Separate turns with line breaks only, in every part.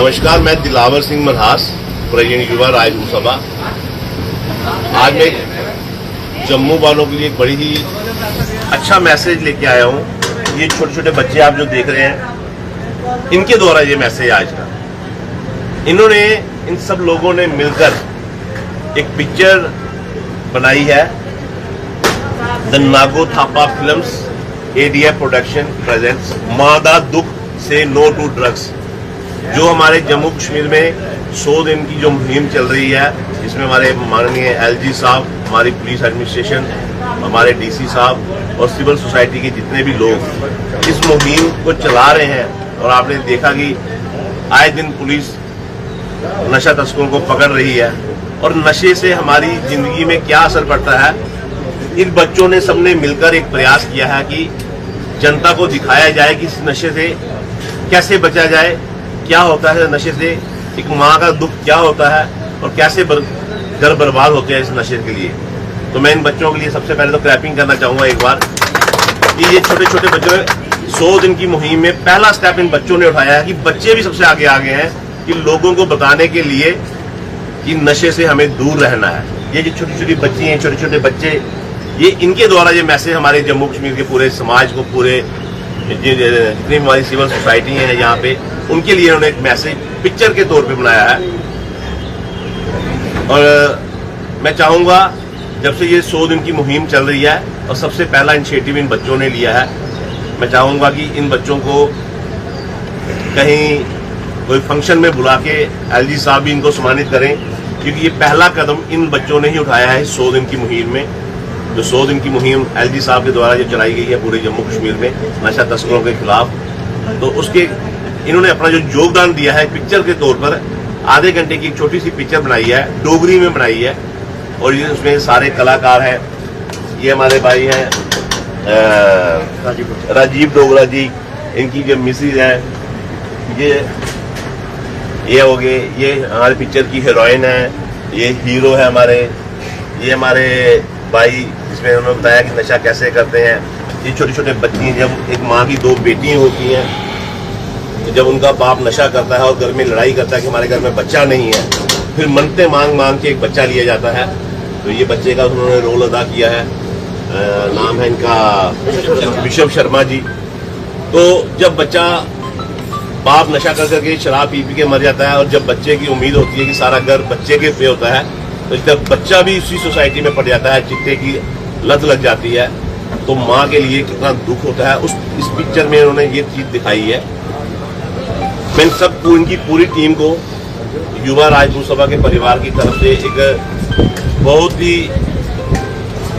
नमस्कार, मैं दिलावर सिंह मनहास, प्रेसिडेंट युवा राजपूत सभा। आज मैं जम्मू वालों के लिए एक बड़ी ही अच्छा मैसेज लेके आया हूँ। ये छोटे छोटे बच्चे आप जो देख रहे हैं, इनके द्वारा ये मैसेज आज का, इन्होंने इन सब लोगों ने मिलकर एक पिक्चर बनाई है। The Nago Thapa films ADF production presents Maa Da दुख से नो टू ड्रग्स, जो हमारे जम्मू कश्मीर में 100 दिन की जो मुहिम चल रही है, जिसमें हमारे माननीय LG साहब, हमारी पुलिस एडमिनिस्ट्रेशन, हमारे DC साहब और सिविल सोसाइटी के जितने भी लोग इस मुहिम को चला रहे हैं। और आपने देखा कि आए दिन पुलिस नशा तस्करों को पकड़ रही है और नशे से हमारी जिंदगी में क्या असर पड़ता है। इन बच्चों ने सबने मिलकर एक प्रयास किया है कि जनता को दिखाया जाए कि इस नशे से कैसे बचा जाए, क्या होता है नशे से, एक माँ का दुख क्या होता है और कैसे घर बर्बाद होते हैं इस नशे के लिए। तो मैं इन बच्चों के लिए सबसे पहले तो क्लैपिंग करना चाहूंगा एक बार कि ये छोटे छोटे बच्चों 100 दिन की मुहिम में पहला स्टेप इन बच्चों ने उठाया है कि बच्चे भी सबसे आगे हैं कि लोगों को बताने के लिए कि नशे से हमें दूर रहना है। ये जो छोटी छोटी बच्ची हैं, छोटे छोटे बच्चे, ये इनके द्वारा ये मैसेज हमारे जम्मू कश्मीर के पूरे समाज को, पूरे जितनी हमारी सिविल सोसाइटी है यहाँ पे, उनके लिए उन्होंने एक मैसेज पिक्चर के तौर पे बनाया है। और मैं चाहूंगा, जब से ये 100 दिन की मुहिम चल रही है और सबसे पहला इनिशिएटिव इन बच्चों ने लिया है, मैं चाहूंगा कि इन बच्चों को कहीं कोई फंक्शन में बुला के LG साहब भी इनको सम्मानित करें, क्योंकि ये पहला कदम इन बच्चों ने ही उठाया है 100 दिन की मुहिम में। जो 100 दिन की मुहिम LG साहब के द्वारा जो चलाई गई है पूरे जम्मू कश्मीर में नशा तस्करों के खिलाफ, तो उसके इन्होंने अपना जो योगदान दिया है पिक्चर के तौर पर, आधे घंटे की छोटी सी पिक्चर बनाई है, डोगरी में बनाई है। और ये उसमें सारे कलाकार हैं। ये हमारे भाई हैं राजीव डोगरा जी, इनकी जो मिसेज है, ये हो गए, ये हमारे पिक्चर की हीरोइन है, ये हीरो है हमारे, ये हमारे भाई, जिसमें उन्होंने बताया कि नशा कैसे करते हैं। ये छोटे छोटे बच्ची, जब एक माँ की 2 बेटियां होती हैं, तो जब उनका बाप नशा करता है और घर में लड़ाई करता है कि हमारे घर में बच्चा नहीं है, फिर मनते मांग मांग के एक बच्चा लिया जाता है। तो ये बच्चे का उन्होंने रोल अदा किया है। नाम है इनका विशव शर्मा जी। तो जब बच्चा, बाप नशा कर करके शराब पी पी के मर जाता है और जब बच्चे की उम्मीद होती है कि सारा घर बच्चे के पे होता है, तो जब बच्चा भी उसी सोसाइटी में पड़ जाता है, चिट्टे की लत लग जाती है, तो माँ के लिए कितना दुख होता है। इस पिक्चर में उन्होंने ये चीज दिखाई है। मैं सबको, इनकी पूरी टीम को, युवा राजपूत सभा के परिवार की तरफ से एक बहुत ही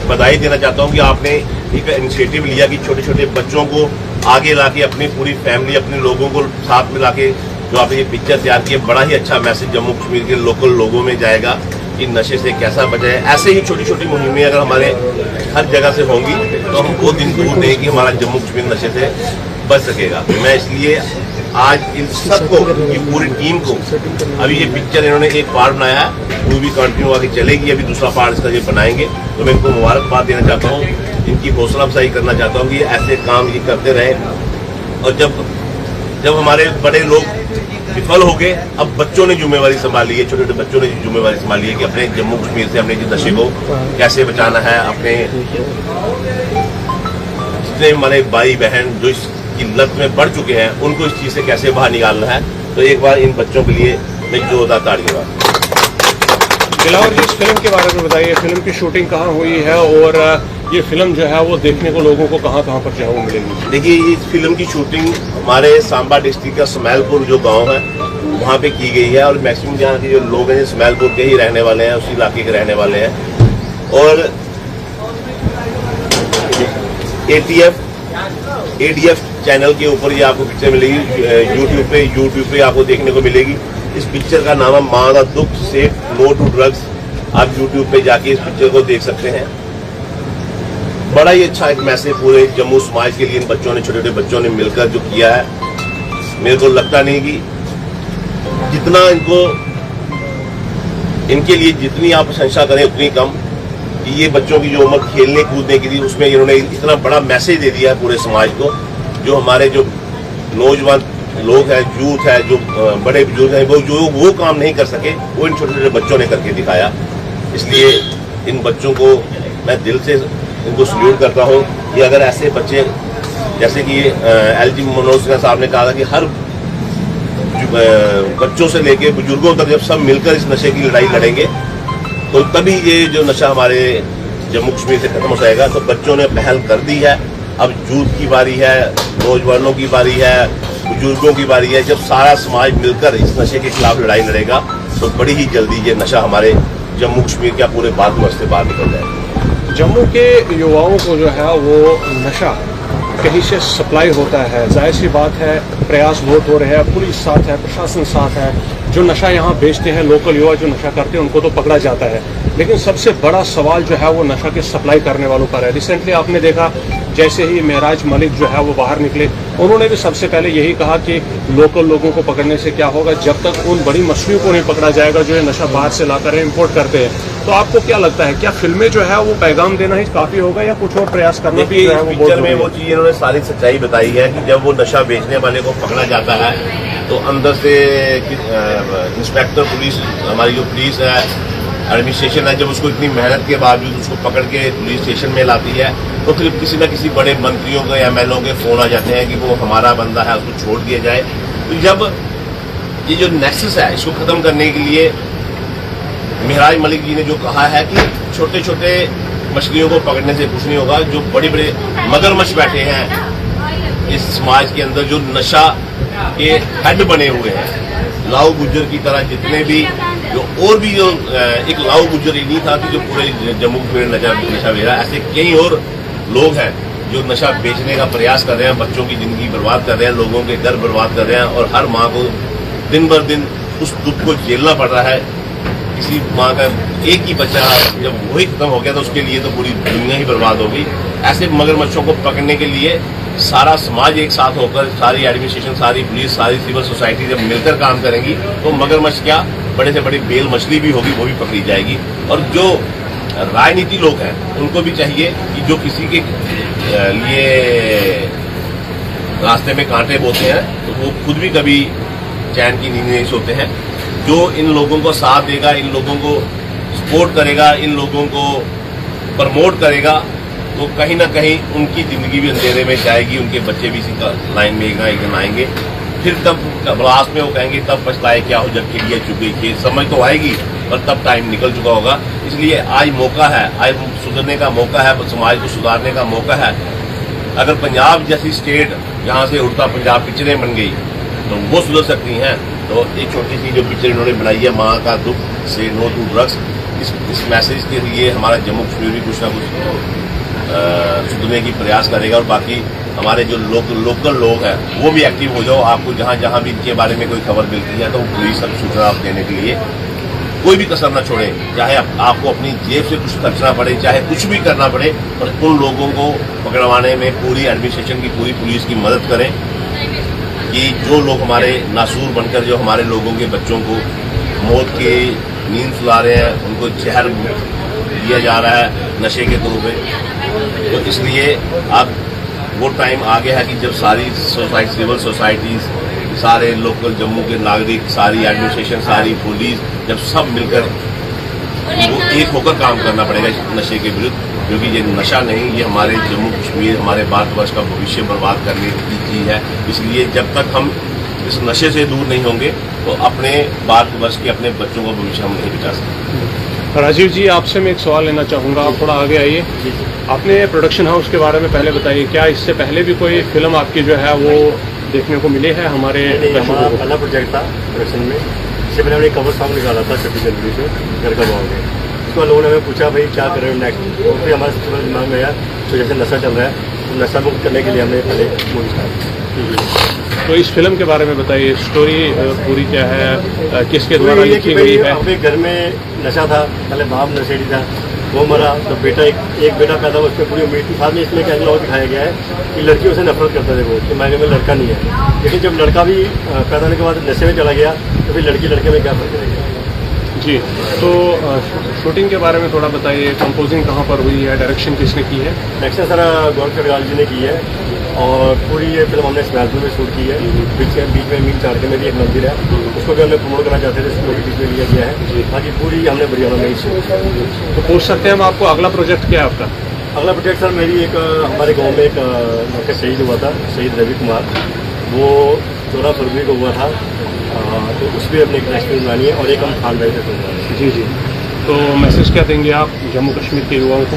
बधाई देना चाहता हूँ कि आपने एक इनिशिएटिव लिया कि छोटे छोटे बच्चों को आगे लाके अपनी पूरी फैमिली, अपने लोगों को साथ में लाके जो आपने ये पिक्चर तैयार की है, बड़ा ही अच्छा मैसेज जम्मू कश्मीर के लोकल लोगों में जाएगा कि नशे से कैसा बचाए। ऐसे ही छोटी छोटी मुहिमें अगर हमारे हर जगह से होंगी तो हम वो दिन दूर नहीं कि हमारा जम्मू कश्मीर नशे से बच सकेगा। मैं इसलिए आज इन सबको, ये पूरी टीम को, अभी ये पिक्चर इन्होंने एक पार्ट बनाया है, वो भी कंटिन्यू आगे चलेगी, अभी दूसरा पार्ट इसका ये बनाएंगे। तो मैं इनको मुबारकबाद देना चाहता हूँ, इनकी हौसला अफजाई करना चाहता हूँ कि ऐसे काम ये करते रहे। और जब हमारे बड़े लोग विफल हो गए, अब बच्चों ने जिम्मेवारी संभाली है, छोटे छोटे बच्चों ने जिम्मेवारी संभाली है कि अपने जम्मू कश्मीर से अपने नशे को कैसे बचाना है। अपने जितने हमारे भाई बहन जो इसकी लत में बढ़ चुके हैं, उनको इस चीज से कैसे बाहर निकालना है। तो एक बार इन बच्चों के लिए मैं जोरदार तालियां।
दिलावर जी, इस फिल्म के बारे में बताइए, फिल्म की शूटिंग कहाँ हुई है और ये फिल्म जो है वो देखने को लोगों को कहाँ कहाँ पर जो है वो मिलेगी?
देखिए, इस फिल्म की शूटिंग हमारे सांबा डिस्ट्रिक्ट का स्मैलपुर जो गांव है वहाँ पे की गई है। और मैक्सिमम यहाँ के जो लोग हैं स्मैलपुर के ही रहने वाले हैं, उसी इलाके के रहने वाले हैं। और ADF चैनल के ऊपर ये आपको पिक्चर मिलेगी, यूट्यूब पे आपको देखने को मिलेगी। इस पिक्चर का नाम है माँ का दुख से नो टू ड्रग्स। आप यूट्यूब पे जाके इस पिक्चर को देख सकते हैं। बड़ा ही अच्छा एक मैसेज पूरे जम्मू समाज के लिए इन बच्चों ने, छोटे छोटे बच्चों ने मिलकर जो किया है, मेरे को लगता नहीं कि जितना इनके लिए जितनी आप प्रशंसा करें उतनी कम। कि ये बच्चों की जो उम्र खेलने कूदने की थी, उसमें इन्होंने इतना बड़ा मैसेज दे दिया है पूरे समाज को। जो हमारे जो नौजवान लोग हैं, यूथ है, जो बड़े बुजुर्ग हैं, वो काम नहीं कर सके, वो इन छोटे छोटे बच्चों ने करके दिखाया। इसलिए इन बच्चों को मैं दिल से इनको सल्यूट करता हूँ कि अगर ऐसे बच्चे, जैसे कि LG मनोज सिन्हा साहब ने कहा था कि हर बच्चों से लेके बुजुर्गों तक जब सब मिलकर इस नशे की लड़ाई लड़ेंगे तो तभी ये जो नशा हमारे जम्मू कश्मीर से खत्म हो जाएगा। तो बच्चों ने पहल कर दी है, अब यूथ की बारी है, नौजवानों की बारी है, बुजुर्गों की बारी है। जब सारा समाज मिलकर इस नशे के खिलाफ लड़ाई लड़ेगा तो बड़ी ही जल्दी ये नशा हमारे जम्मू कश्मीर के पूरे भारतवर्ष से बाहर निकल जाएगा।
जम्मू के युवाओं को जो है वो नशा कहीं से सप्लाई होता है, जाहिर सी बात है, प्रयास बहुत हो रहे हैं, पुलिस साथ है, प्रशासन साथ है। जो नशा यहाँ बेचते हैं, लोकल युवा जो नशा करते हैं, उनको तो पकड़ा जाता है, लेकिन सबसे बड़ा सवाल जो है वो नशा के सप्लाई करने वालों का है। रिसेंटली आपने देखा, जैसे ही महराज मलिक जो है वो बाहर निकले, उन्होंने भी सबसे पहले यही कहा कि लोकल लोगों को पकड़ने से क्या होगा, जब तक उन बड़ी मछलियों को नहीं पकड़ा जाएगा जो ये नशा बाहर से लाकर इम्पोर्ट करते हैं। तो आपको क्या लगता है, क्या फिल्में जो है वो पैगाम देना ही काफी होगा या कुछ और प्रयास करना भी जो है वो
पिक्चर में वो चीज इन्होंने सारी सच्चाई बताई है कि जब वो नशा बेचने वाले को पकड़ा जाता है तो अंदर से इंस्पेक्टर पुलिस, हमारी जो पुलिस है, एडमिनिस्ट्रेशन है, जब उसको इतनी मेहनत के बावजूद उसको पकड़ के पुलिस स्टेशन में लाती है तो फिर किसी न किसी बड़े मंत्रियों के, MLO के फोन आ जाते हैं कि वो हमारा बंदा है, उसको छोड़ दिया जाए। तो जब ये जो नेक्सस है इसको खत्म करने के लिए महराज मलिक जी ने जो कहा है कि छोटे छोटे मछलियों को पकड़ने से कुछ नहीं होगा, जो बड़े बड़े मगरमच्छ बैठे हैं इस समाज के अंदर, जो नशा के हेड बने हुए हैं, लाऊ गुज्जर की तरह जितने भी जो और भी जो एक लाऊ गुज्जर ही नहीं था कि जो पूरे जम्मू कश्मीर नशा बेचा, ऐसे कई और लोग हैं जो नशा बेचने का प्रयास कर रहे हैं, बच्चों की जिंदगी बर्बाद कर रहे हैं, लोगों के घर बर्बाद कर रहे हैं, और हर माँ को दिन बर दिन उस दुख को झेलना पड़ रहा है। किसी माँ का एक ही बच्चा जब वही खत्म हो गया तो उसके लिए तो पूरी दुनिया ही बर्बाद हो गई। ऐसे मगरमच्छों को पकड़ने के लिए सारा समाज एक साथ होकर, सारी एडमिनिस्ट्रेशन, सारी पुलिस, सारी सिविल सोसाइटी जब मिलकर काम करेंगी तो मगरमच्छ क्या, बड़े से बड़ी बेल मछली भी होगी वो भी पकड़ी जाएगी। और जो राजनीति लोग हैं उनको भी चाहिए कि जो किसी के लिए रास्ते में कांटे बोते हैं तो वो खुद भी कभी चैन की नींद नहीं सोते हैं। जो इन लोगों को साथ देगा, इन लोगों को सपोर्ट करेगा, इन लोगों को प्रमोट करेगा, तो कहीं ना कहीं उनकी जिंदगी भी अंधेरे में जाएगी, उनके बच्चे भी इसी लाइन में एक दिन आएंगे। फिर तब लास्ट में वो कहेंगे तब पछताए क्या हो जब खिलिया चुकी थी, समझ तो आएगी पर तब टाइम निकल चुका होगा। इसलिए आज मौका है, आज सुधरने का मौका है, समाज को सुधारने का मौका है। अगर पंजाब जैसी स्टेट जहाँ से उड़ता पंजाब पिक्चरें बन गई तो वो सुधर सकती हैं। तो एक छोटी सी जो पिक्चर इन्होंने बनाई है, माँ का दुख से नो टू ड्रग्स, इस मैसेज के लिए हमारा जम्मू कश्मीर भी कुछ ना कुछ सुधरने की प्रयास करेगा। और बाकी हमारे जो लोकल लोग हैं वो भी एक्टिव हो जाओ। आपको जहाँ जहाँ भी इनके बारे में कोई खबर मिलती है तो पूरी सब सूचना आप देने के लिए कोई भी कसर न छोड़े, चाहे आपको अपनी जेब से कुछ खर्चना पड़े, चाहे कुछ भी करना पड़े, पर उन लोगों को पकड़वाने में पूरी एडमिनिस्ट्रेशन की, पूरी पुलिस की मदद करें कि जो लोग हमारे नासूर बनकर जो हमारे लोगों के बच्चों को मौत की नींद सुला रहे हैं, उनको जहर दिया जा रहा है नशे के तौर पे। तो इसलिए अब वो टाइम आ गया है कि जब सारी सोसाइटी, सिविल सोसाइटीज, सारे लोकल जम्मू के नागरिक, सारी एडमिनिस्ट्रेशन, सारी पुलिस, जब सब मिलकर वो एक होकर काम करना पड़ेगा इस नशे के विरुद्ध, क्योंकि ये नशा नहीं, ये हमारे जम्मू कश्मीर, हमारे भारतवर्ष का भविष्य बर्बाद करने की चीज़ है। इसलिए जब तक हम इस नशे से दूर नहीं होंगे तो अपने भारतवर्ष के, अपने बच्चों का भविष्य हम नहीं बचा सकते।
राजीव जी, आपसे मैं एक सवाल लेना चाहूँगा, आप थोड़ा आगे आइए। आपने प्रोडक्शन हाउस के बारे में पहले बताइए, क्या इससे पहले भी कोई फिल्म आपकी जो है वो देखने को मिले है हमारे?
हमारा पहला प्रोजेक्ट था प्रोडक्शन में, इससे पहले हमने कवर सॉन्ग निकाला था 26 जनवरी से, घर का बाग में। उसको लोगों ने हमें पूछा भाई क्या कर रहे हो नेक्स्ट, तो फिर हमारे सबसे पहले दिमाग में आया तो जैसे नशा चल रहा है तो नशा मुक्त करने के लिए हमने पहले मूवी स्टार्ट।
तो इस फिल्म के बारे में बताइए, स्टोरी पूरी क्या है, किसके द्वारा लिखी गई है?
अपने घर में नशा था, पहले बाप नशेड़ी था, वो मरा तो बेटा एक बेटा पैदा हुआ, उसमें पूरी उम्मीद थी। साथ में इसमें एक एंगल और दिखाया गया है कि लड़कियों से नफरत करते थे वो, कि मायने में लड़का नहीं है। लेकिन जब लड़का भी पैदा होने के बाद नशे में चला गया तो फिर लड़की लड़के में क्या फर्क रह गया।
जी, तो शूटिंग के बारे में थोड़ा बताइए, कंपोजिंग कहाँ पर हुई है, डायरेक्शन किसने की है?
डायरेक्शन सारा गौरव खडगाल जी ने की है, और पूरी ये फिल्म हमने स्मैशपुर में शूट की है। बीच में मीन चाड़के में भी एक मंदिर है, उसको भी हमने प्रमोट करना चाहते थे, इसको भी बीच में लिया गया है। बाकी पूरी हमने बढ़िया नहीं शूट।
तो पूछ सकते हैं हम आपको अगला प्रोजेक्ट क्या है आपका?
अगला प्रोजेक्ट सर मेरी एक हमारे गांव में एक लड़का शहीद हुआ था, शहीद रवि कुमार, वो 14 फरवरी को हुआ था। तो उस पर अपनी एक नेशनल बनानी है और एक हम खान भाई से बनानी है।
जी जी, तो मैसेज क्या देंगे आप जम्मू कश्मीर के युवाओं को?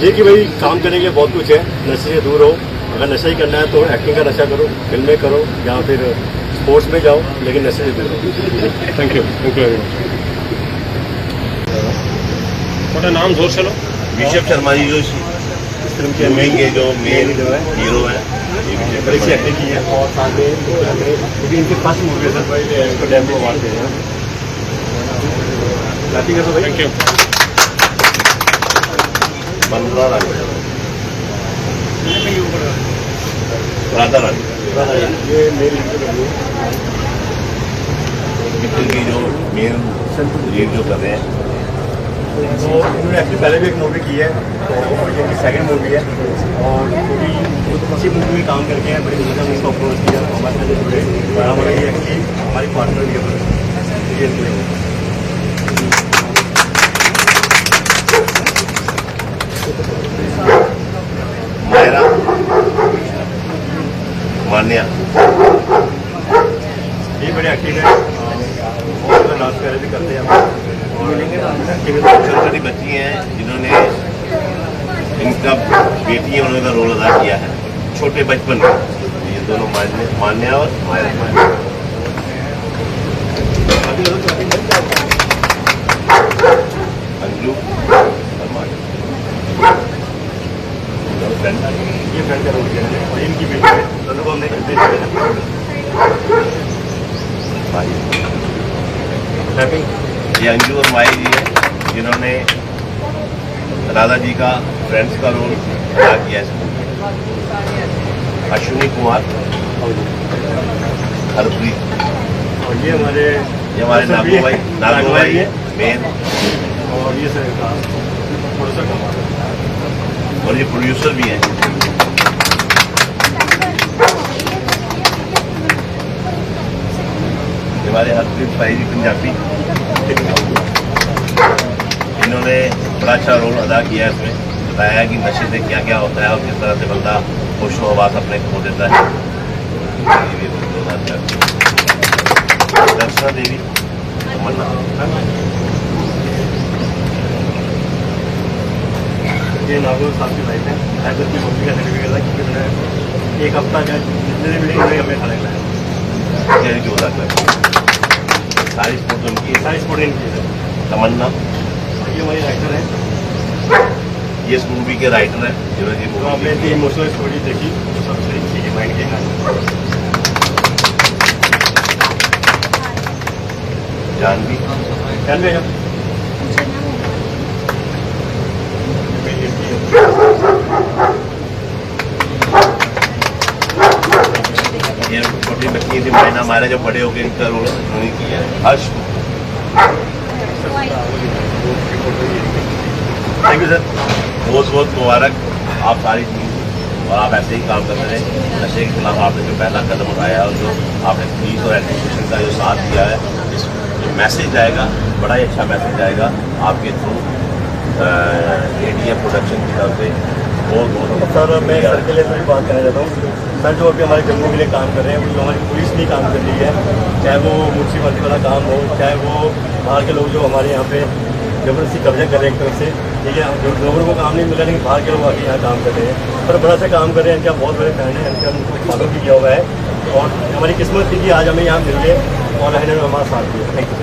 ये कि भाई काम करने के लिए बहुत कुछ है, नशे से दूर हो। अगर नशा ही करना है तो एक्टिंग का नशा करो, फिल्में करो या फिर स्पोर्ट्स में जाओ, लेकिन नशे से दूर हो।
Thank you very much. थोड़ा नाम जोर से लो।
ऋषभ शर्मा जी जो इस फिल्म के मेन हीरो है,
बड़ी सी एक्टिंग की है और साथ में क्योंकि इनकी फर्स्ट मूवी है सर, इसको डेमो अवार्ड दे रहे हैं।
Thank you.
मंत्रा रानी, राधा रानी,
ये मेरी
पिक्चर की जो मेन लीड जो कर रहे हैं,
तो इन्होंने एक्चुअली पहले भी एक मूवी की है, तो ये इनकी सेकंड मूवी है और पूरी अच्छी मूवी में काम करके हैं, बड़ी मजा में इसको अप्रोच किया हमारे साथ जुड़े और हमारा ये एक्चुअली हमारी पार्टनर भी है।
मायरा मान्या,
ये बड़े एक्टिव है, बहुत ज़्यादा डांस वगैरह भी करते हैं और
छोटी छोटी बच्ची हैं जिन्होंने इनका बेटी है, उन्होंने रोल अदा किया है छोटे बचपन में। ये दोनों मान्या और मायरा। अंजू और मान्या
ये फ्रेंड का रोल किया है और इनकी बेटी है, दोनों को हमने
ये अंजू और माई जी है जिन्होंने राधा जी का फ्रेंड्स का रोल अदा किया है। अश्विनी कुमार, हरप्रीत,
और ये हमारे
नागो भाई
है
मेन,
और ये सर का प्रोड्यूसर का
और ये प्रोड्यूसर भी हैं। हमारे हरप्रीत भाई जी पंजाबी, इन्होंने बड़ा अच्छा रोल अदा किया है। इसमें बताया है कि नशे से क्या क्या होता है और किस तरह से बंदा होशो हवास अपने खो देता है। दर्शना देवी, तमन्ना,
ये नागो साहब की वाइफ है, हैदर की मम्मी का सर्टिफिकेट है क्योंकि उन्होंने एक हफ्ता क्या जितने भी मिले हमें खाने खिलाया।
जो होता सारी स्पोर्ट उनकी है,
सारी स्पोर्ट इनकी है।
तमन्ना,
ये हमारी राइटर है,
ये इस मूवी के राइटर हैं जिन्होंने
तो आपने इतनी इमोशनल स्टोरी देखी तो सबसे अच्छी की माइंड के
जानवी,
ख्याल में
ये छोटी बच्ची थी मायना, हमारे जब बड़े हो गए इनका रोल उन्होंने किया है। हर्ष,
थैंक यू सर,
बहुत बहुत मुबारक आप सारी टीम, और आप ऐसे ही काम करते रहे। नशे के खिलाफ आपने जो पहला कदम उठाया और जो आपने पुलिस और एडमिनिस्ट्रेशन का जो साथ दिया है, इस जो मैसेज आएगा बड़ा ही अच्छा मैसेज आएगा आपके थ्रू ADF प्रोडक्शन की तरफ से। बहुत बहुत
सर मैं सर के लिए थोड़ी बात करना चाहता हूँ। सर जो अभी हमारे जम्मू के लिए काम कर रहे हैं, वो जो हमारी पुलिस भी काम कर रही है, चाहे वो म्यूनसिपालिटी वाला काम हो, चाहे वो बाहर के लोग जो हमारे यहाँ पे जबरदस्ती कब्जा कर रहे हैं एक तरफ से, ठीक है, जो लोगों को काम नहीं मिल रहा लेकिन बाहर के लोग आके यहाँ काम कर रहे हैं, पर बड़ा सा काम कर रहे हैं। इनका बहुत बड़े फैन है, इनका उनको फॉलो भी किया हुआ है और हमारी किस्मत थी कि आज हमें यहाँ मिल गए और रहने में हमारा साथ दिया। Thank you.